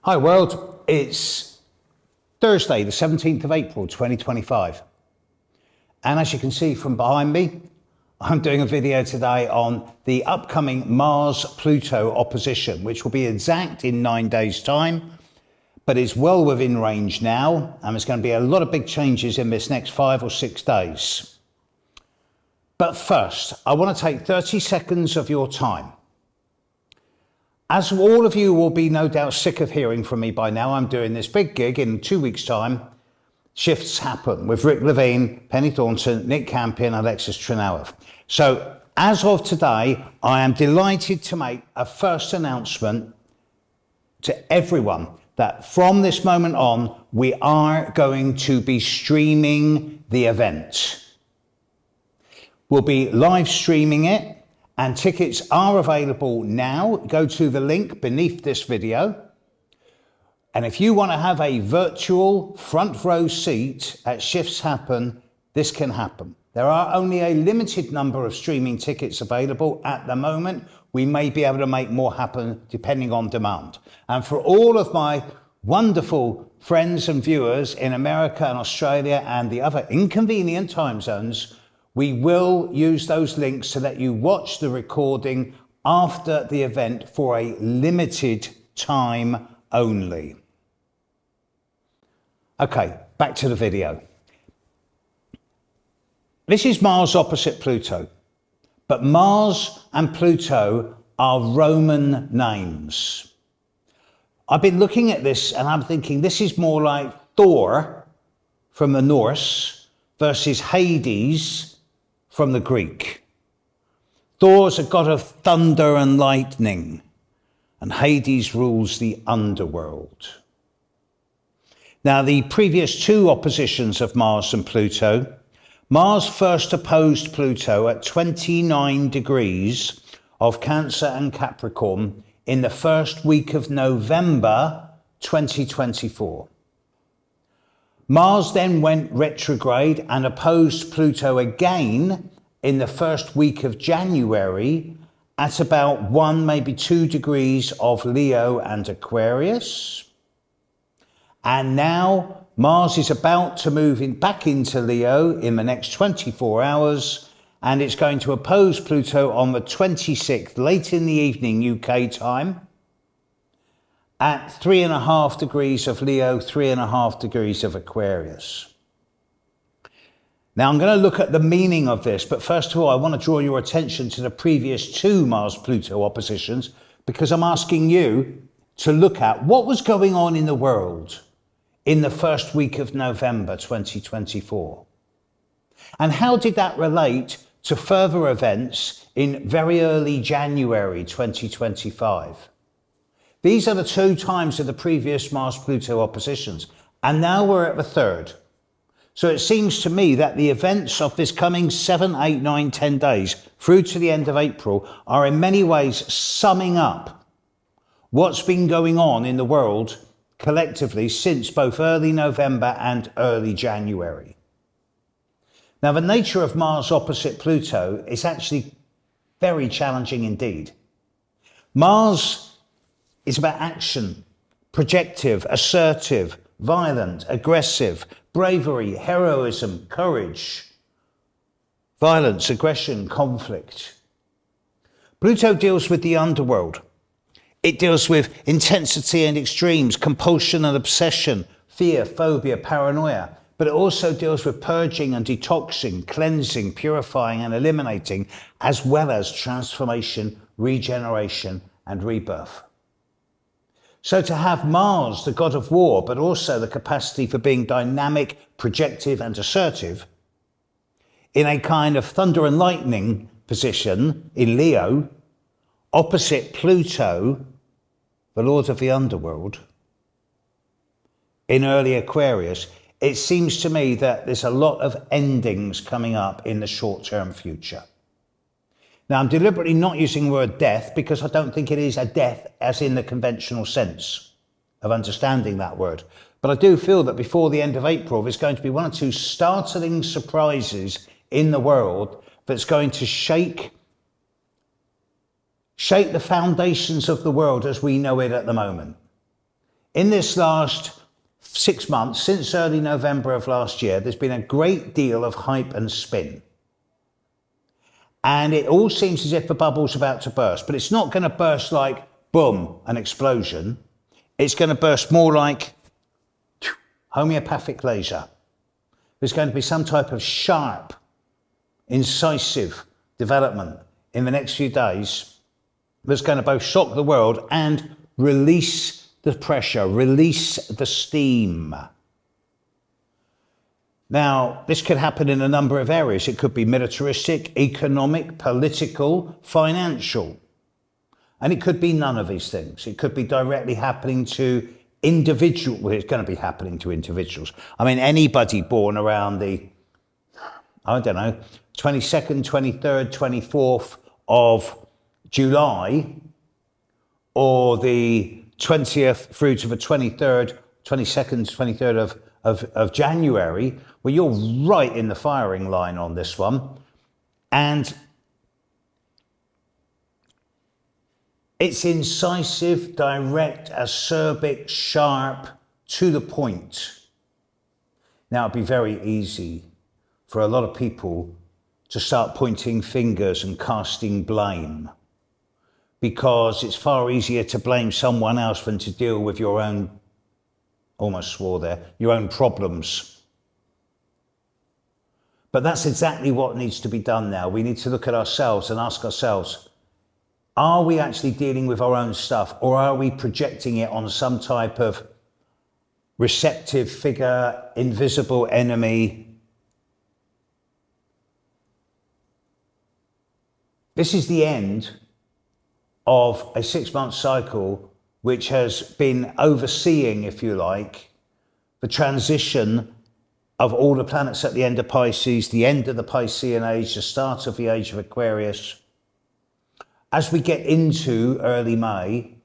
Hi world, it's Thursday the 17th of April 2025 and as you can see from behind me, I'm doing a video today on the upcoming Mars-Pluto opposition, which will be exact in 9 days time, but it's well within range now and there's going to be a lot of big changes in this next 5 or 6 days. But first, I want to take 30 seconds of your time. As all of you will be no doubt sick of hearing from me by now, I'm doing this big gig in 2 weeks' time. Shifts Happen with Rick Levine, Penny Thornton, Nick Campion, Alexis Trenoweth. So as of today, I am delighted to make a first announcement to everyone that from this moment on, we are going to be streaming the event. We'll be live streaming it. And tickets are available now. Go to the link beneath this video. And if you want to have a virtual front row seat at Shifts Happen, this can happen. There are only a limited number of streaming tickets available at the moment. We may be able to make more happen depending on demand. And for all of my wonderful friends and viewers in America and Australia and the other inconvenient time zones, we will use those links to let you watch the recording after the event for a limited time only. Okay, back to the video. This is Mars opposite Pluto, but Mars and Pluto are Roman names. I've been looking at this and I'm thinking this is more like Thor from the Norse versus Hades from the Greek. Thor's a god of thunder and lightning, and Hades rules the underworld. Now, the previous two oppositions of Mars and Pluto, Mars first opposed Pluto at 29 degrees of Cancer and Capricorn in the first week of November 2024. Mars then went retrograde and opposed Pluto again in the first week of January at about 1, maybe 2 degrees of Leo and Aquarius. And now Mars is about to move back into Leo in the next 24 hours, and it's going to oppose Pluto on the 26th, late in the evening UK time, at 3.5 degrees of Leo, 3.5 degrees of Aquarius. Now I'm going to look at the meaning of this, but first of all, I want to draw your attention to the previous two Mars-Pluto oppositions, because I'm asking you to look at what was going on in the world in the first week of November 2024. And how did that relate to further events in very early January 2025? These are the two times of the previous Mars-Pluto oppositions, and now we're at the third. So it seems to me that the events of this coming 7, 8, 9, 10 days through to the end of April are in many ways summing up what's been going on in the world collectively since both early November and early January. Now, the nature of Mars opposite Pluto is actually very challenging indeed. Mars is about action, projective, assertive, violent, aggressive, bravery, heroism, courage, violence, aggression, conflict. Pluto deals with the underworld. It deals with intensity and extremes, compulsion and obsession, fear, phobia, paranoia. But it also deals with purging and detoxing, cleansing, purifying and eliminating, as well as transformation, regeneration and rebirth. So to have Mars, the god of war, but also the capacity for being dynamic, projective and assertive, in a kind of thunder and lightning position in Leo, opposite Pluto, the lord of the underworld, in early Aquarius, it seems to me that there's a lot of endings coming up in the short-term future. Now, I'm deliberately not using the word death because I don't think it is a death as in the conventional sense of understanding that word. But I do feel that before the end of April, there's going to be 1 or 2 startling surprises in the world that's going to shake the foundations of the world as we know it at the moment. In this last 6 months, since early November of last year, there's been a great deal of hype and spin. And it all seems as if the bubble's about to burst, but it's not going to burst like, boom, an explosion. It's going to burst more like homeopathic laser. There's going to be some type of sharp, incisive development in the next few days that's going to both shock the world and release the pressure, release the steam. Now, this could happen in a number of areas. It could be militaristic, economic, political, financial. And it could be none of these things. It could be directly happening to individuals. Well, it's going to be happening to individuals. I mean, anybody born around the, 22nd, 23rd, 24th of July, or the 20th through to the 23rd, 22nd, 23rd of January, well, you're right in the firing line on this one. And it's incisive, direct, acerbic, sharp, to the point. Now, it'd be very easy for a lot of people to start pointing fingers and casting blame, because it's far easier to blame someone else than to deal with your own, almost swore there, your own problems. But that's exactly what needs to be done now. We need to look at ourselves and ask ourselves, are we actually dealing with our own stuff, or are we projecting it on some type of receptive figure, invisible enemy? This is the end of a 6-month cycle which has been overseeing, if you like, the transition of all the planets at the end of Pisces, the end of the Piscean age, the start of the age of Aquarius. As we get into early May,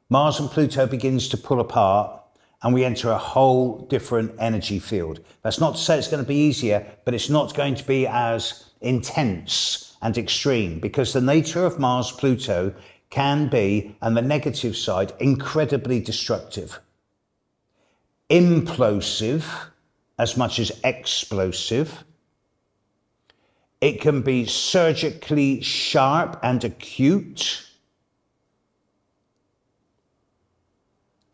Mars and Pluto begins to pull apart and we enter a whole different energy field. That's not to say it's going to be easier, but it's not going to be as intense and extreme, because the nature of Mars-Pluto can be, and the negative side, incredibly destructive. Implosive as much as explosive. It can be surgically sharp and acute.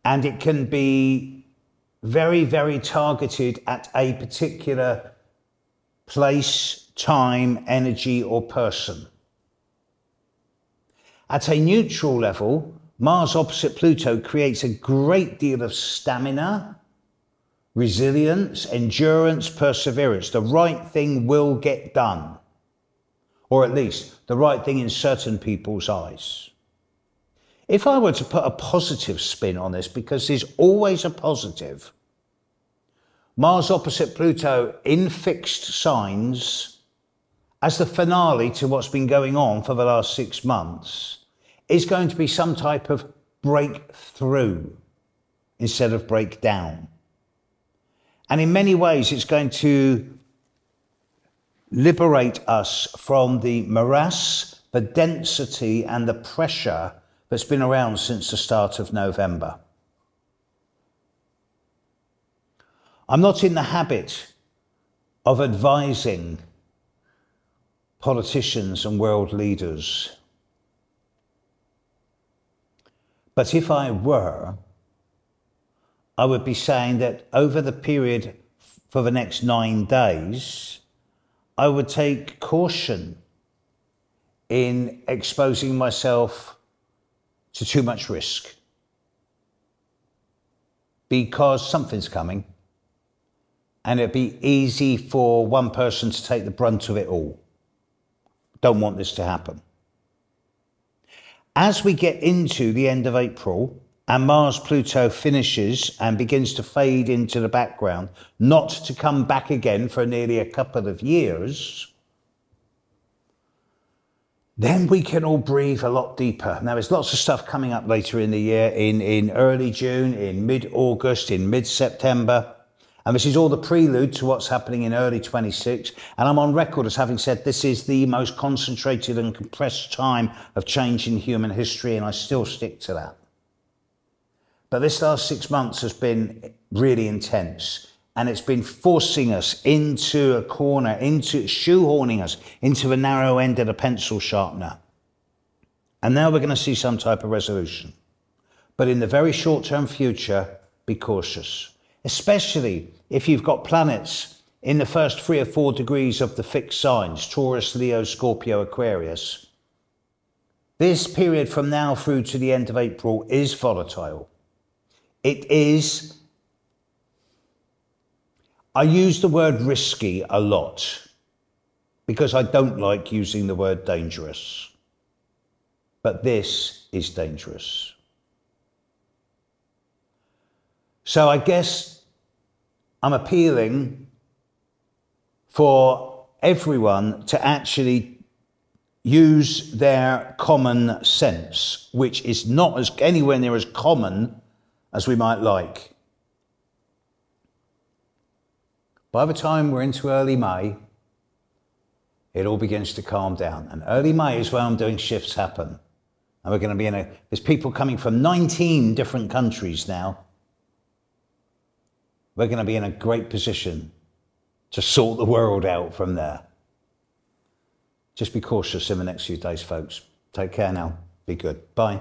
And it can be very, very targeted at a particular place, time, energy, or person. At a neutral level, Mars opposite Pluto creates a great deal of stamina, resilience, endurance, perseverance. The right thing will get done, or at least the right thing in certain people's eyes. If I were to put a positive spin on this, because there's always a positive, Mars opposite Pluto in fixed signs as the finale to what's been going on for the last 6 months is going to be some type of breakthrough instead of breakdown. And in many ways, it's going to liberate us from the morass, the density and the pressure that's been around since the start of November. I'm not in the habit of advising politicians and world leaders. But if I were, I would be saying that over the period for the next 9 days, I would take caution in exposing myself to too much risk, because something's coming and it'd be easy for one person to take the brunt of it all. Don't want this to happen. As we get into the end of April and Mars-Pluto finishes and begins to fade into the background, not to come back again for nearly a couple of years, then we can all breathe a lot deeper. Now, there's lots of stuff coming up later in the year, in early June, in mid-August, in mid-September. And this is all the prelude to what's happening in early 26. And I'm on record as having said this is the most concentrated and compressed time of change in human history, and I still stick to that. But this last 6 months has been really intense, and it's been forcing us into a corner, shoehorning us into the narrow end of the pencil sharpener. And now we're going to see some type of resolution. But in the very short-term future, be cautious, especially if you've got planets in the first 3 or 4 degrees of the fixed signs, Taurus, Leo, Scorpio, Aquarius. This period from now through to the end of April is volatile. It is, I use the word risky a lot because I don't like using the word dangerous. But this is dangerous. So I guess I'm appealing for everyone to actually use their common sense, which is not as anywhere near as common as we might like. By the time we're into early May, it all begins to calm down. And early May is where I'm doing shifts happen. And we're going to be there's people coming from 19 different countries now. We're going to be in a great position to sort the world out from there. Just be cautious in the next few days, folks. Take care now. Be good. Bye.